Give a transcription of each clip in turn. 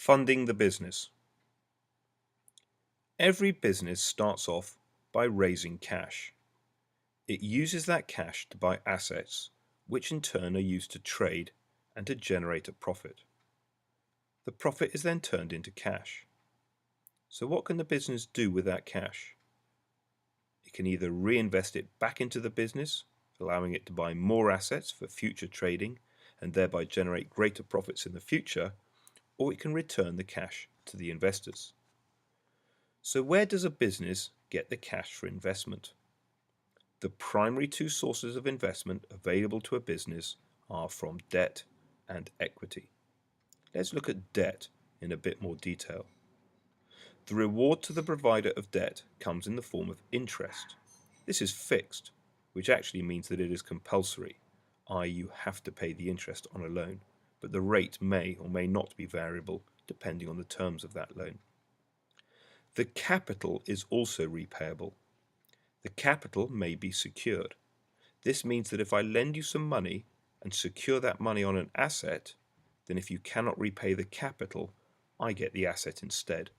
Funding the business. Every business starts off by raising cash. It uses that cash to buy assets, which in turn are used to trade and to generate a profit. The profit is then turned into cash. So what can the business do with that cash? It can either reinvest it back into the business, allowing it to buy more assets for future trading and thereby generate greater profits in the future, or it can return the cash to the investors. So where does a business get the cash for investment? The primary two sources of investment available to a business are from debt and equity. Let's look at debt in a bit more detail. The reward to the provider of debt comes in the form of interest. This is fixed, which actually means that it is compulsory, i.e. you have to pay the interest on a loan, but the rate may or may not be variable depending on the terms of that loan. The capital is also repayable. The capital may be secured. This means that if I lend you some money and secure that money on an asset, then if you cannot repay the capital, I get the asset instead.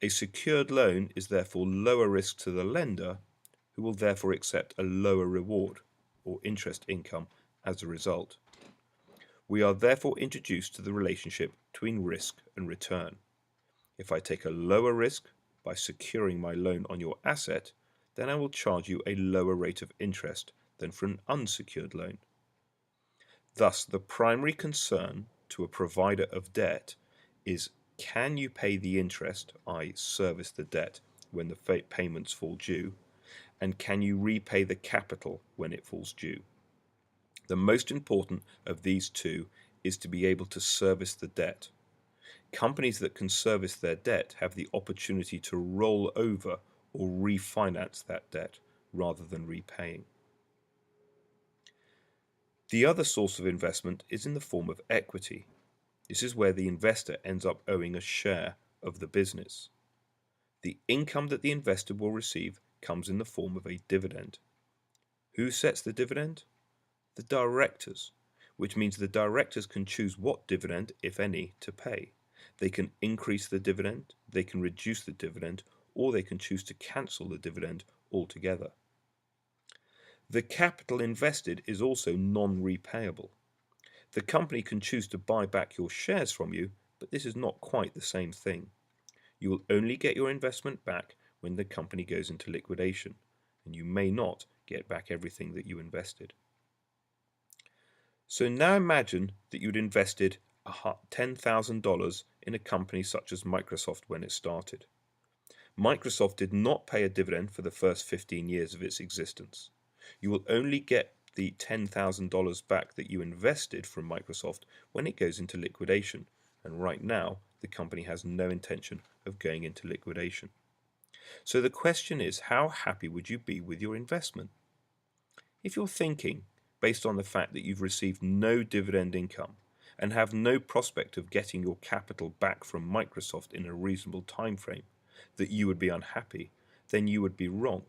A secured loan is therefore lower risk to the lender, who will therefore accept a lower reward or interest income as a result. We are therefore introduced to the relationship between risk and return. If I take a lower risk by securing my loan on your asset, then I will charge you a lower rate of interest than for an unsecured loan. Thus, the primary concern to a provider of debt is, can you pay the interest, i.e. service the debt when the payments fall due, and can you repay the capital when it falls due? The most important of these two is to be able to service the debt. Companies that can service their debt have the opportunity to roll over or refinance that debt rather than repaying. The other source of investment is in the form of equity. This is where the investor ends up owing a share of the business. The income that the investor will receive comes in the form of a dividend. Who sets the dividend? The directors, which means the directors can choose what dividend, if any, to pay. They can increase the dividend, they can reduce the dividend, or they can choose to cancel the dividend altogether. The capital invested is also non-repayable. The company can choose to buy back your shares from you, but this is not quite the same thing. You will only get your investment back when the company goes into liquidation, and you may not get back everything that you invested. So now imagine that you'd invested $10,000 in a company such as Microsoft when it started. Microsoft did not pay a dividend for the first 15 years of its existence. You will only get the $10,000 back that you invested from Microsoft when it goes into liquidation, and right now the company has no intention of going into liquidation. So the question is, how happy would you be with your investment? If you're thinking, based on the fact that you've received no dividend income and have no prospect of getting your capital back from Microsoft in a reasonable time frame, that you would be unhappy, then you would be wrong.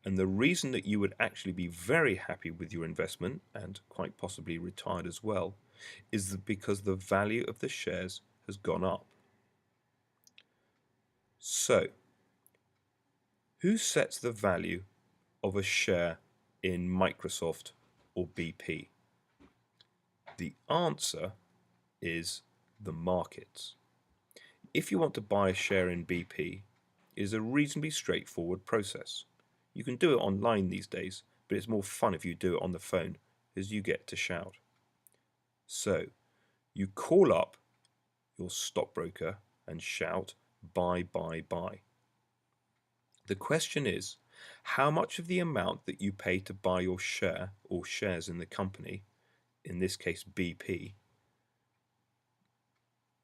And the reason that you would actually be very happy with your investment, and quite possibly retired as well, is because the value of the shares has gone up. So, who sets the value of a share in Microsoft or BP? The answer is the markets. If you want to buy a share in BP, it is a reasonably straightforward process. You can do it online these days, but it's more fun if you do it on the phone, as you get to shout. So, you call up your stockbroker and shout, buy, buy, buy. The question is, how much of the amount that you pay to buy your share or shares in the company, in this case BP,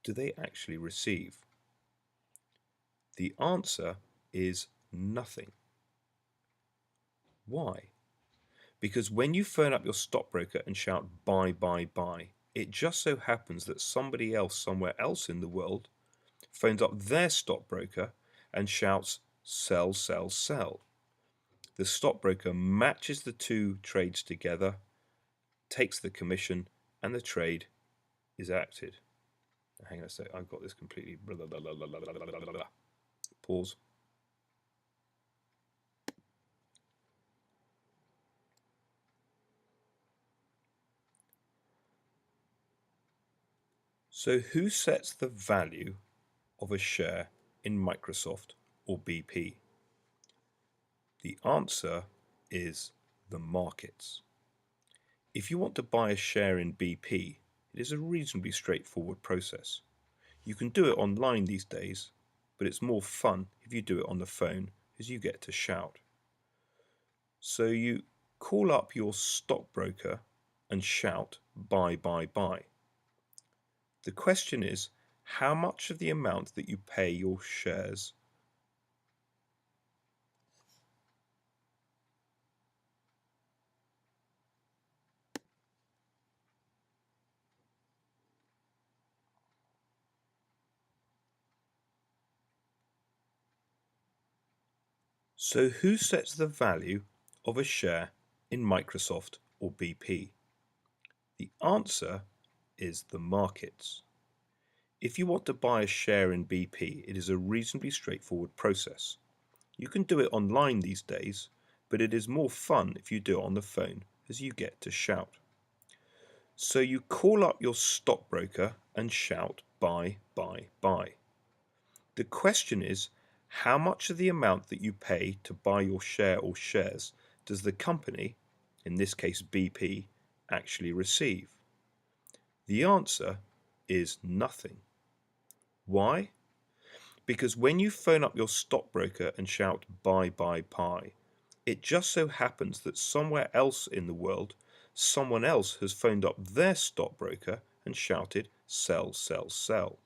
do they actually receive? The answer is nothing. Why? Because when you phone up your stockbroker and shout buy, buy, buy, it just so happens that somebody else somewhere else in the world phones up their stockbroker and shouts sell, sell, sell. The stockbroker matches the two trades together, takes the commission, and the trade is acted. Hang on a sec, I've got this completely. Pause. So who sets the value of a share in Microsoft or BP? The answer is the markets. If you want to buy a share in BP, it is a reasonably straightforward process. You can do it online these days, but it's more fun if you do it on the phone as you get to shout. So you call up your stockbroker and shout, buy, buy, buy. The question is, how much of the amount that you pay your shares So who sets the value of a share in Microsoft or BP? The answer is the markets. If you want to buy a share in BP, it is a reasonably straightforward process. You can do it online these days, but it is more fun if you do it on the phone as you get to shout. So you call up your stockbroker and shout, buy, buy, buy. The question is, how much of the amount that you pay to buy your share or shares does the company, in this case BP, actually receive? The answer is nothing. Why? Because when you phone up your stockbroker and shout buy, buy, buy, it just so happens that somewhere else in the world, someone else has phoned up their stockbroker and shouted sell, sell, sell.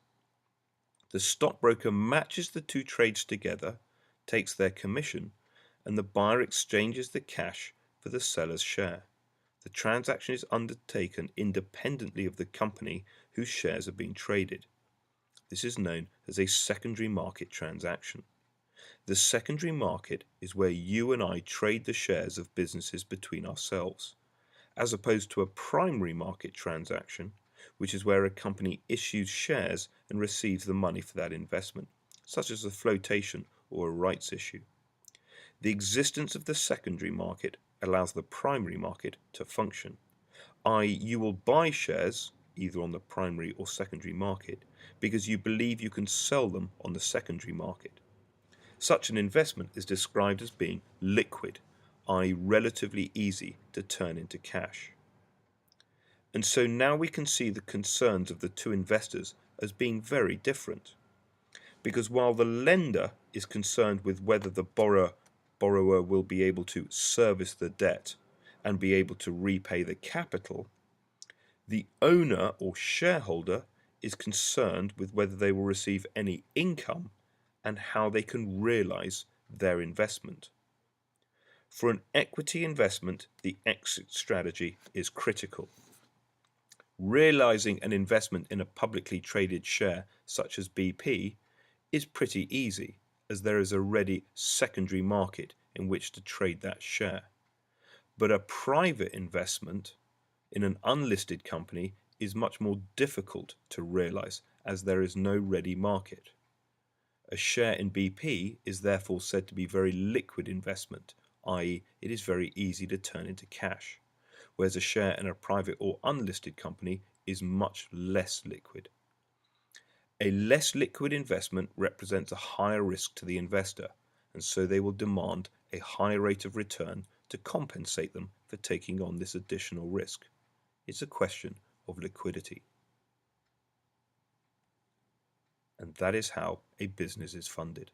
The stockbroker matches the two trades together, takes their commission, and the buyer exchanges the cash for the seller's share. The transaction is undertaken independently of the company whose shares have been traded. This is known as a secondary market transaction. The secondary market is where you and I trade the shares of businesses between ourselves, as opposed to a primary market transaction, which is where a company issues shares and receives the money for that investment, such as a flotation or a rights issue. The existence of the secondary market allows the primary market to function, i.e., you will buy shares either on the primary or secondary market because you believe you can sell them on the secondary market. Such an investment is described as being liquid, i.e., relatively easy to turn into cash. And so now we can see the concerns of the two investors as being very different. Because while the lender is concerned with whether the borrower will be able to service the debt and be able to repay the capital, the owner or shareholder is concerned with whether they will receive any income and how they can realize their investment. For an equity investment, the exit strategy is critical. Realizing an investment in a publicly traded share such as BP is pretty easy, as there is a ready secondary market in which to trade that share. But a private investment in an unlisted company is much more difficult to realize, as there is no ready market. A share in BP is therefore said to be a very liquid investment, i.e., it is very easy to turn into cash, whereas a share in a private or unlisted company is much less liquid. A less liquid investment represents a higher risk to the investor, and so they will demand a higher rate of return to compensate them for taking on this additional risk. It's a question of liquidity. And that is how a business is funded.